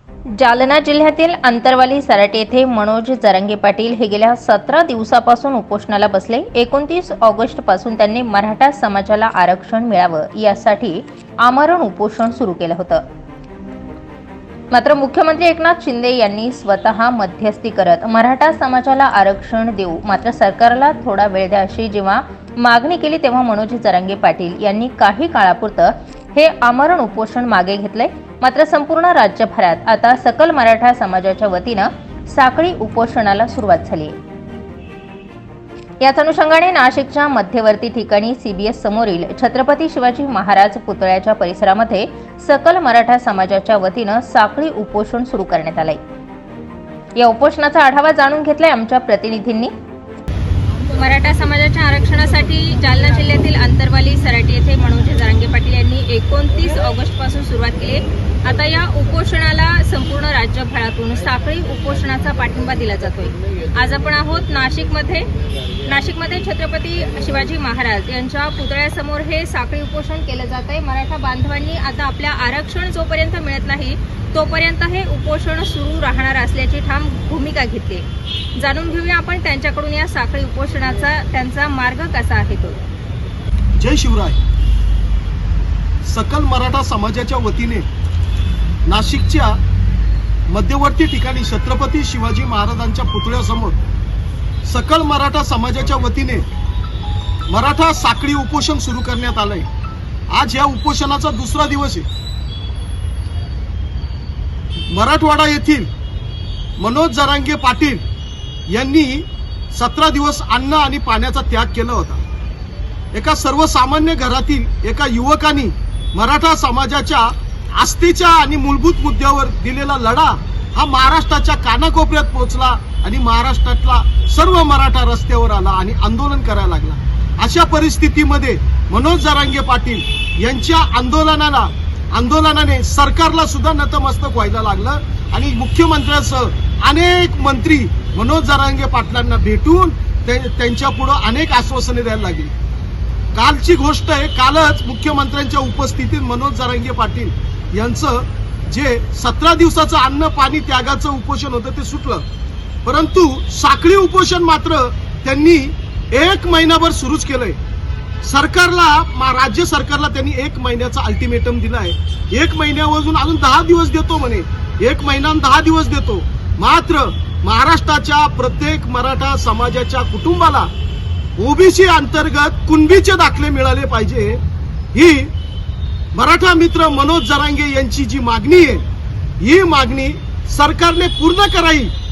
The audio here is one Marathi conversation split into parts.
जालना जिल्ह्यातील अंतरवाली सराटी येथे मनोज जरांगे पाटील हे गेल्या 17 दिवसापासून उपोषणाला बसले। 29 ऑगस्ट पासून त्यांनी मराठा समाजाला आरक्षण मिळावं यासाठी आमरण उपोषण सुरू केलं होतं। मात्र मुख्यमंत्री एकनाथ शिंदे यांनी स्वतः मध्यस्थी करत मराठा समाजाला आरक्षण देऊ, मात्र सरकारला थोडा वेळ द्या अशी जेव्हा मागणी केली तेव्हा मनोज जरांगे पाटील यांनी काही काळापुरतं हे आमरण उपोषण मागे घेतले। मात्र संपूर्ण राज्यभरात आता सकल मराठा समाजाच्या वतीनं साखळी उपोषणाला सुरुवात झाली। याच अनुषंगाने नाशिकच्या मध्यवर्ती ठिकाणी सीबीएस समोरील छत्रपती शिवाजी महाराज पुतळ्याच्या परिसरामध्ये सकल मराठा समाजाच्या वतीनं साखळी उपोषण सुरू करण्यात आले। या उपोषणाचा आढावा जाणून घेतलाय आमच्या प्रतिनिधींनी। मराठा समाजाच्या आरक्षणासाठी जालना जिल्ह्यातील अंतरवाली सराटी येथे मनोज जरांगे पाटील यांनी 29 ऑगस्ट पासून सुरुवात केली। आता या उपोषणाला संपूर्ण राज्यभरातून साखळी उपोषणाचा पाठिंबा दिला जातोय। आज आपण आहोत नाशिकमध्ये छत्रपती शिवाजी महाराज यांच्या पुतळ्यासमोर हे साखळी उपोषण केलं जात आहे। मराठा बांधवांनी आता आपल्या आरक्षण जोपर्यंत मिळत नाही तोपर्यंत हे उपोषण सुरू राहणार असल्याची ठाम भूमिका घेतली। जाणून घेऊया आपण त्यांच्याकडून या साखळी उपोषणाचा त्यांचा मार्ग कसा आहे तो। जय शिवराय। सकल मराठा समाजाच्या वतीने नाशिकच्या मध्यवर्ती ठिकाणी छत्रपती शिवाजी महाराजांच्या पुतळ्यासमोर सकल मराठा समाजाच्या वतीने मराठा साखळी उपोषण सुरू करण्यात आलंय। आज या उपोषणाचा दुसरा दिवस आहे। मराठवाडा येथील मनोज जरांगे पाटील यांनी 17 दिवस अन्न आणि पाण्याचा त्याग केला होता। एका सर्वसामान्य घरातील एका युवकांनी मराठा समाजाच्या आस्थेच्या आणि मूलभूत मुद्द्यावर दिलेला लढा हा महाराष्ट्राच्या कानाकोपऱ्यात पोहोचला आणि महाराष्ट्रातला सर्व मराठा रस्त्यावर आला आणि आंदोलन करायला लागला। अशा परिस्थितीमध्ये मनोज जरांगे पाटील यांच्या आंदोलनाने सरकारला सुद्धा नतमस्तक व्हायला लागलं आणि मुख्यमंत्र्यांसह अनेक मंत्री मनोज जरांगे पाटलांना भेटून त्यांच्या पुढे अनेक आश्वासने द्यायला लागली। कालची गोष्ट आहे, कालच मुख्यमंत्र्यांच्या उपस्थितीत मनोज जरांगे पाटील यांचं जे 17 दिवसाचं अन्न पाणी त्यागाचं उपोषण होतं ते सुटलं, परंतु साखळी उपोषण मात्र त्यांनी 1 महिनाभर सुरूच केलंय। राज्य सरकारला त्यांनी 1 महिन्याचा अल्टिमेटम दिलाय। 1 महिन्यावरून अजून 10 दिवस देतो म्हणे, 1 महिना 10 दिवस देतो। मात्र महाराष्ट्राच्या प्रत्येक मराठा समाजाच्या कुटुंबाला ओबीसी अंतर्गत कुणबीचे दाखले मिळाले पाहिजे, ही मराठा मित्र मनोज जरांगे यांची जी मागणी आहे, ही मागणी सरकारने पूर्ण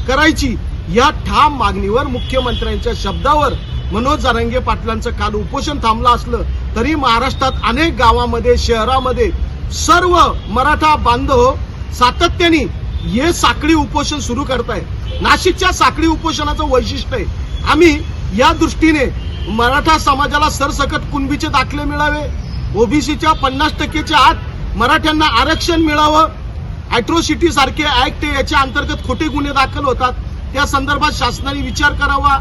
करायची या ठाम मागणीवर मुख्यमंत्र्यांच्या शब्दावर मनोज जरांगे पाटलांचं काल उपोषण थांबलं असलं तरी महाराष्ट्रात अनेक गावामध्ये शहरामध्ये सर्व मराठा बांधव सातत्याने हे साखळी उपोषण सुरू करताय। नाशिकच्या साखळी उपोषणाचं वैशिष्ट्य आहे, आम्ही या दृष्टीने मराठा समाजाला सरसकट कुणबीचे दाखले मिळावे, ओबीसीच्या 50% आत मराठ्यांना आरक्षण मिळावं, अॅट्रोसिटी सारखे ऍक्ट याच्या अंतर्गत खोटे गुन्हे दाखल होतात त्या संदर्भात शासनाने विचार करावा।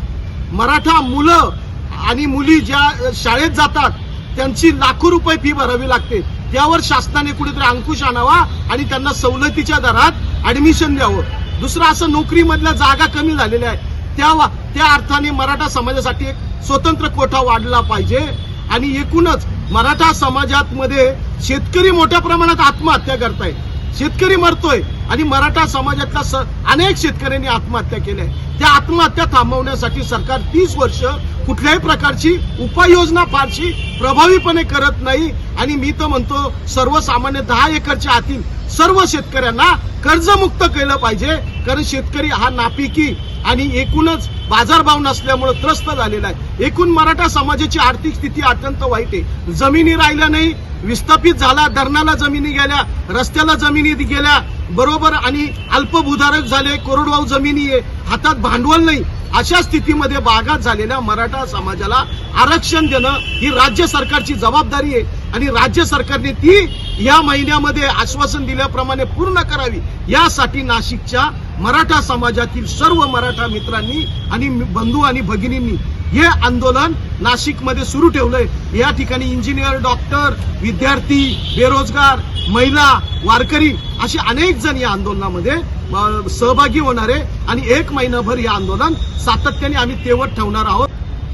मराठा मुलं आणि मुली ज्या शाळेत जातात त्यांची लाखो रुपये फी भरावी लागते, त्यावर शासनाने कुठेतरी अंकुश आणावा आणि त्यांना सवलतीच्या दरात ऍडमिशन द्यावं। दुसरं असं नोकरीमधल्या जागा कमी झालेल्या आहेत, त्या अर्थाने मराठा समाजासाठी एक स्वतंत्र कोटा वाढला पाहिजे। आणि एकूणच मराठा समाजात मध्ये शेतकरी मोठ्या प्रमाणात आत्महत्या करतायत, शेतकरी मरतोय आणि मराठा समाजातल्या अनेक शेतकऱ्यांनी आत्महत्या केल्या। त्या आत्महत्या थांबवण्यासाठी सरकार 30 वर्ष कुठल्याही प्रकारची उपाययोजना फारशी प्रभावीपणे करत नाही। आणि मी तर म्हणतो सर्वसामान्य 10 एकरच्या आतील सर्व शेतकऱ्यांना कर्जमुक्त केलं पाहिजे, कारण शेतकरी हा नापिकी आणि एकूणच बाजारभाव नसल्यामुळे त्रस्त झालेला आहे। एकूण मराठा समाजाची आर्थिक स्थिती अत्यंत वाईट आहे। जमिनी राहिल्या नाही, विस्थापित झाला, धरणाला जमिनी गेल्या, रस्त्याला जमिनी गेल्या बरोबर, आणि अल्पभूधारक झाले, कोरडवाहू जमिनी आहे, हातात भांडवल नाही। अशा स्थितीमध्ये बागात झालेल्या मराठा समाजाला आरक्षण देणं ही राज्य सरकारची जबाबदारी आहे आणि राज्य सरकारने ती या महिन्यामध्ये आश्वासन दिल्याप्रमाणे पूर्ण करावी। यासाठी नाशिकच्या मराठा समाजातील सर्व मराठा मित्रांनी आणि बंधू आणि भगिनींनी हे आंदोलन नाशिकमध्ये सुरू ठेवलंय। या ठिकाणी इंजिनियर, डॉक्टर, विद्यार्थी, बेरोजगार, महिला, वारकरी असे अनेक जण या आंदोलनामध्ये सहभागी होणार आहे आणि 1 महिनाभर हे आंदोलन सातत्याने आम्ही तेवत ठेवणार आहोत।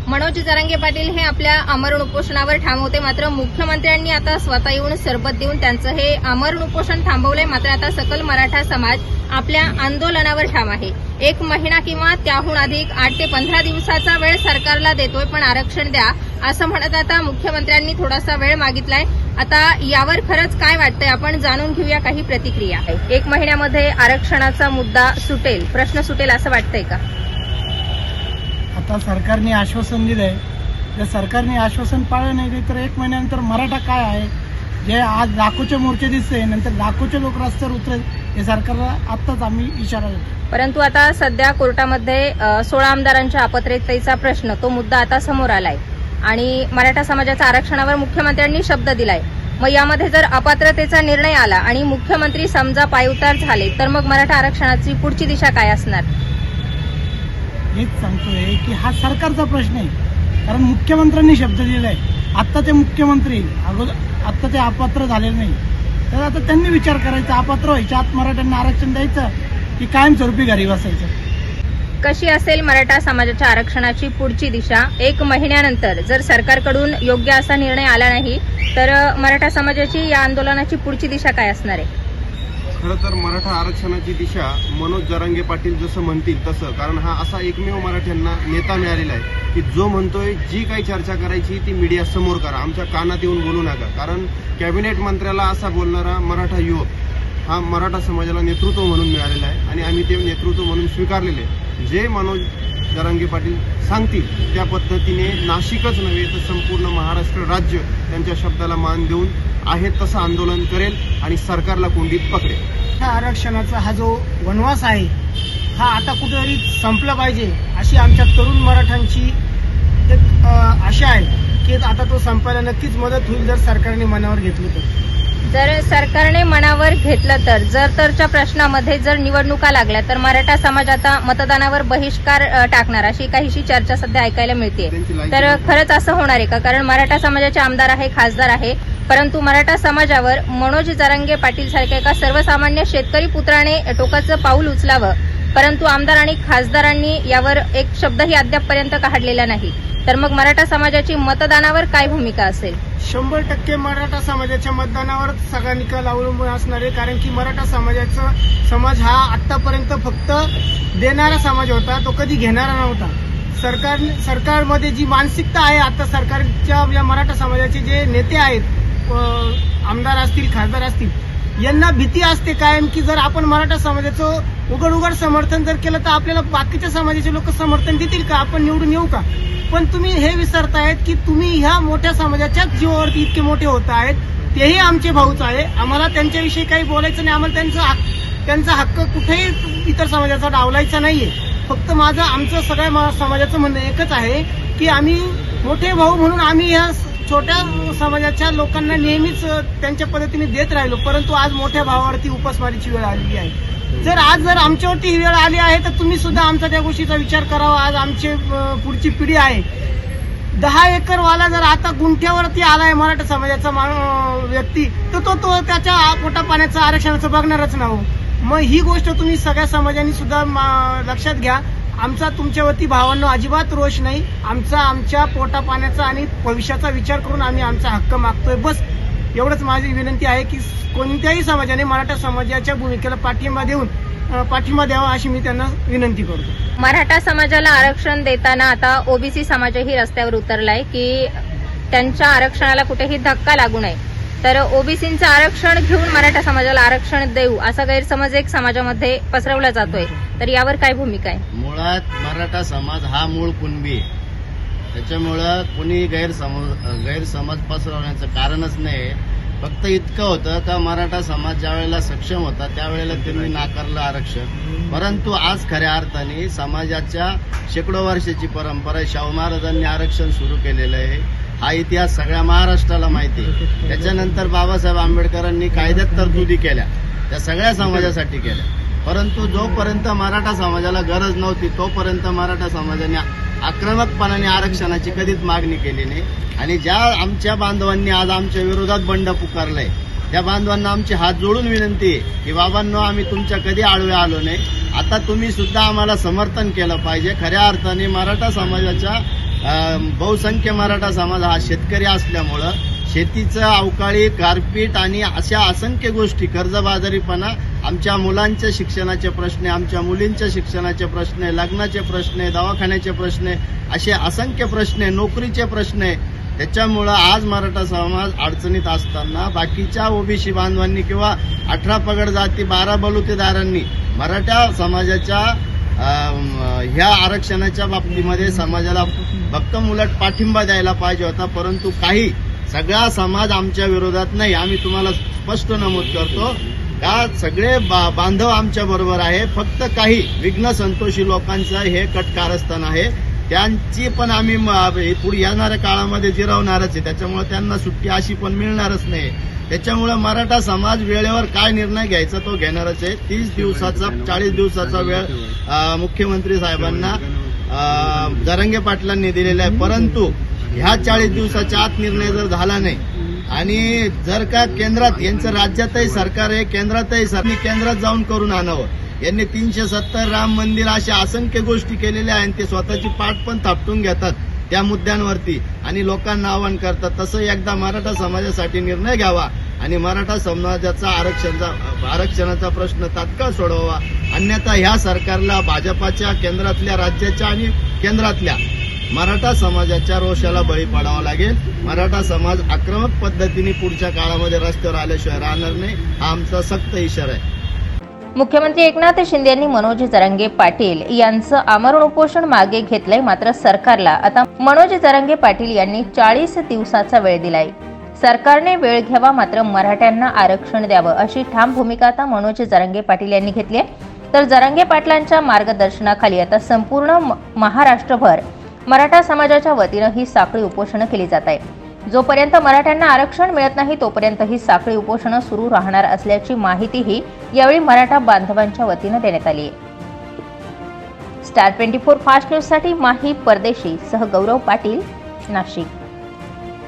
मनोज जरांगे पाटील हे आपल्या आमरण उपोषणावर ठाम होते, मात्र मुख्यमंत्र्यांनी आता स्वतः येऊन सरबत देऊन त्यांचं हे आमरण उपोषण थांबवलंय। मात्र आता सकल मराठा समाज आपल्या आंदोलनावर ठाम आहे। 1 महिना किंवा त्याहून अधिक 8 ते 15 दिवसाचा वेळ सरकारला देतोय, पण आरक्षण द्या असं म्हणत आता मुख्यमंत्र्यांनी थोडासा वेळ मागितलाय। आता यावर खरंच काय वाटतंय आपण जाणून घेऊया काही प्रतिक्रिया। 1 महिन्यामध्ये आरक्षणाचा मुद्दा सुटेल, प्रश्न सुटेल असं वाटतंय का? आता सरकारने आश्वासन दिलंय, जर सरकारने आश्वासन पाळलं नाही तर 1 महिन्यानंतर मराठा काय आहे, जे आज लाखोचे मोर्चे दिसते नंतर लाखोचे लोक रस्त्यावर उतरेल, हे सरकारला आत्ताच आम्ही इशारा देतो। परंतु आता सध्या कोर्टामध्ये 16 आमदारांच्या अपात्रतेचा प्रश्न, तो मुद्दा आता समोर आलाय आणि मराठा समाजाच्या आरक्षणावर मुख्यमंत्र्यांनी शब्द दिलाय। मग यामध्ये जर अपात्रतेचा निर्णय आला आणि मुख्यमंत्री समजा पायउतार झाले तर मग मराठा आरक्षणाची पुढची दिशा काय असणार? हेच सांगतोय की हा सरकारचा प्रश्न आहे, कारण मुख्यमंत्र्यांनी शब्द दिलाय। आता ते मुख्यमंत्री आता ते अपात्र झालेले नाही, तर आता त्यांनी विचार करायचा, अपात्र व्हायच्या आत मराठ्यांना आरक्षण द्यायचं की कायमस्वरूपी घरी बसायचं। कशी असेल मराठा समाजाच्या आरक्षणाची पुढची दिशा? 1 महिन्यानंतर जर सरकारकडून योग्य असा निर्णय आला नाही तर मराठा समाजाची या आंदोलनाची पुढची दिशा काय असणार आहे? खरं तर मराठा आरक्षणाची दिशा मनोज जरांगे पाटील जसं म्हणतील तसं, कारण हा असा एकमेव मराठ्यांना नेता मिळालेला आहे की जो म्हणतोय जी काही चर्चा करायची ती मीडिया समोर करा, आमच्या कानात येऊन बोलू नका। कारण कॅबिनेट मंत्र्याला असा बोलणारा मराठा युवक हा मराठा समाजाला नेतृत्व म्हणून मिळालेला आहे आणि आम्ही ते नेतृत्व म्हणून स्वीकारलेले आहे। जे मनोज जरांगे पाटील सांगतील त्या पद्धतीने नाशिकच नव्हे तर संपूर्ण महाराष्ट्र राज्य त्यांच्या शब्दाला मान देऊन आहे तसं आंदोलन करेल आणि सरकारला कोंडीत पकडेल। आरक्षणाचा हा जो वनवास आहे हा आता कुठेतरी संपला पाहिजे अशी आमच्या तरुण मराठ्यांची एक आशा आहे की आता तो संपायला नक्कीच मदत होईल जर सरकारने मनावर घेतलं तर। जर सरकारने मनावर घेतलं तर जर तरच्या प्रश्नामध्ये जर निवडणुका लागल्या तर मराठा समाज आता मतदानावर बहिष्कार टाकणार अशी काहीशी चर्चा सध्या ऐकायला मिळते। तर खरंच असं होणार आहे का? कारण मराठा समाजाचे आमदार आहे, खासदार आहे, परंतु मराठा समाजावर मनोज जरांगे पाटील सारख्या एका सर्वसामान्य शेतकरी पुत्राने टोकाचं पाऊल उचलावं, परंतु आमदार आणि खासदारांनी यावर एक शब्दही अद्यापपर्यंत काढलेला नाही, तर मग मराठा समाजाची मतदानावर काय भूमिका असेल? 100% मराठा समाजाच्या मतदानावर सगळा निकाल अवलंबून असणार आहे, कारण की मराठा समाज हा आतापर्यंत फक्त देणारा समाज होता, तो कधी घेणारा नव्हता। सरकारमध्ये जी मानसिकता आहे आता सरकारच्या या मराठा समाजाचे जे नेते आहेत, आमदार असतील, खासदार असतील, यांना भीती असते कायम की जर आपण मराठा समाजाचं उघड समर्थन जर केलं तर आपल्याला बाकीच्या समाजाचे लोक समर्थन देतील का, आपण निवडून येऊ का? पण तुम्ही हे विसरतायत की तुम्ही ह्या मोठ्या समाजाच्याच जीवावरती इतके मोठे होत आहेत, तेही आमचे भाऊच आहे, आम्हाला त्यांच्याविषयी काही बोलायचं नाही, आम्हाला त्यांचा हक्क कुठेही इतर समाजाचा डावलायचा नाहीये। फक्त आमचं सगळ्या समाजाचं म्हणणं एकच आहे की आम्ही मोठे भाऊ म्हणून आम्ही ह्या छोट्या समाजाच्या लोकांना नेहमीच त्यांच्या पद्धतीने देत राहिलो, परंतु आज मोठ्या भावावरती उपासमारीची वेळ आलेली आहे। जर आमच्यावरती ही वेळ आली आहे तर तुम्ही सुद्धा आमचा त्या गोष्टीचा विचार करावा। आज आमची पुढची पिढी आहे, 10 एकरवाला जर आता गुंठ्यावरती आलाय मराठा समाजाचा व्यक्ती तर तो त्याच्या पोटा पाण्याचं आरक्षणाचं बघणारच नाही। मग ही गोष्ट तुम्ही सगळ्या समाजांनी सुद्धा लक्षात घ्या। आमचा तुमच्यावरती भावांनो अजिबात रोष नाही, आमच्या पोटा पाण्याचा आणि भविष्याचा विचार करून आम्ही आमचा हक्क मागतोय, बस एवढंच माझी विनंती आहे की कोणत्याही समाजाने मराठा समाजाच्या भूमिकेला पाठिंबा द्यावा अशी मी त्यांना विनंती करतो। मराठा समाजाला आरक्षण देताना आता ओबीसी समाजही रस्त्यावर उतरलाय की त्यांच्या आरक्षणाला कुठेही धक्का लागू नये, तर ओबीसींचं आरक्षण घेऊन मराठा समाजाला आरक्षण देऊ असा गैरसमज एक समाजामध्ये पसरवला जातोय, तर यावर काय भूमिका आहे? मुळात मराठा समाज हा मूळ कुणबी आहे, त्याच्यामुळं कुणी गैरसमज पसरवण्याचं कारणच नाही। फक्त इतकं होतं का मराठा समाज ज्या वेळेला सक्षम होता त्यावेळेला त्यांनी नाकारलं आरक्षण, परंतु आज खऱ्या अर्थाने समाजाच्या शेकडो वर्षाची परंपरा शाहू महाराजांनी आरक्षण सुरू केलेलं आहे, हा इतिहास सगळ्या महाराष्ट्राला माहिती आहे। त्याच्यानंतर बाबासाहेब आंबेडकरांनी कायद्यात तरतुदी केल्या, त्या सगळ्या समाजासाठी केल्या, परंतु जोपर्यंत मराठा समाजाला गरज नव्हती तोपर्यंत मराठा समाजाने आक्रमकपणाने आरक्षणाची कधीच मागणी केली नाही. आणि ज्या आमच्या बांधवांनी आज आमच्या विरोधात बंड पुकारलंय त्या बांधवांना आमची हात जोडून विनंती आहे की बाबांनो, आम्ही तुमच्या कधी आडवे आलो नाही. आता तुम्ही सुद्धा आम्हाला समर्थन केलं पाहिजे. खऱ्या अर्थाने मराठा समाजाच्या बहुसंख्य मराठा समाज हा शेतकरी असल्यामुळं शेतीचं अवकाळी, गारपीट आणि अशा असंख्य गोष्टी, कर्जबाजारीपणा, आमच्या मुलांच्या शिक्षणाचे प्रश्न, आमच्या मुलींच्या शिक्षणाचे प्रश्न, लग्नाचे प्रश्न, दवाखान्याचे प्रश्न, असे असंख्य प्रश्न, नोकरीचे प्रश्न. त्याच्यामुळं आज मराठा समाज अडचणीत असताना बाकीच्या ओबीसी बांधवांनी किंवा 18 पगड जाती 12 बलुतेदारांनी मराठा समाजाच्या ह्या आरक्षणाच्या बाबतीमध्ये समाजाला भक्कम उलट पाठिंबा द्यायला पाहिजे होता. परंतु सगळा समाज आमच्या विरोधात नाही. आम्ही तुम्हाला स्पष्ट नमूद करतो का सगळे बांधव आमच्या बरोबर आहे. फक्त काही विघ्न संतोषी लोकांचं हे कट कारस्थान आहे. त्यांची पण आम्ही पुढे येणाऱ्या काळामध्ये जिरवणारच आहे. त्याच्यामुळे त्यांना सुट्टी अशी पण मिळणारच नाही. त्याच्यामुळे मराठा समाज वेळेवर काय निर्णय घ्यायचा तो घेणारच आहे. 30 दिवसाचा 40 दिवसाचा वेळ मुख्यमंत्री साहेबांना जरांगे पाटलांनी दिलेला आहे. परंतु ह्या 40 दिवसाच्या आत निर्णय जर झाला नाही आणि जर का केंद्रात यांचं राज्यातही सरकार आहे, केंद्रातही केंद्रात जाऊन करून आणावं. यांनी 370 राम मंदिर अशा असंख्य गोष्टी केलेल्या आहेत. ते स्वतःची पाठ पण थापटून घेतात त्या मुद्द्यांवरती आणि लोकांना आवाहन करतात. तसं एकदा मराठा समाजासाठी निर्णय घ्यावा आणि मराठा समाजाचा आरक्षणाचा प्रश्न तात्काळ सोडवावा. अन्यथा ह्या सरकारला भाजपाच्या केंद्रातल्या, राज्याच्या आणि केंद्रातल्या मराठा समाजाच्या रोषाला बळी पडावा लागेल. मराठा समाज आक्रमक पद्धतीने पुढच्या काळामध्ये रस्त्यावर आल्याशिवाय राहणार नाही, हा आमचा सक्त इशारा आहे. मुख्यमंत्री एकनाथ शिंदे यांनी मनोज जरांगे पाटील यांचं आमरण उपोषण मागे घेतलंय. मात्र सरकारला आता मनोज जरांगे पाटील यांनी 40 दिवसाचा वेळ दिलाय. सरकारने वेळ घ्यावा, मात्र मराठ्यांना आरक्षण द्यावं अशी ठाम भूमिका आता मनोज जरांगे पाटील यांनी घेतली आहे. तर जरांगे पाटलांच्या मार्गदर्शनाखाली आता संपूर्ण महाराष्ट्रभर मराठा समाजाच्या वतीनं ही साखळी उपोषणं केली जात आहे. जोपर्यंत मराठ्यांना आरक्षण मिळत नाही तोपर्यंत ही साखळी उपोषणं सुरू राहणार असल्याची माहितीही यावेळी मराठा बांधवांच्या वतीनं देण्यात आली आहे. स्टार 24 फास्ट न्यूज साठी माही परदेशी सह गौरव पाटील, नाशिक.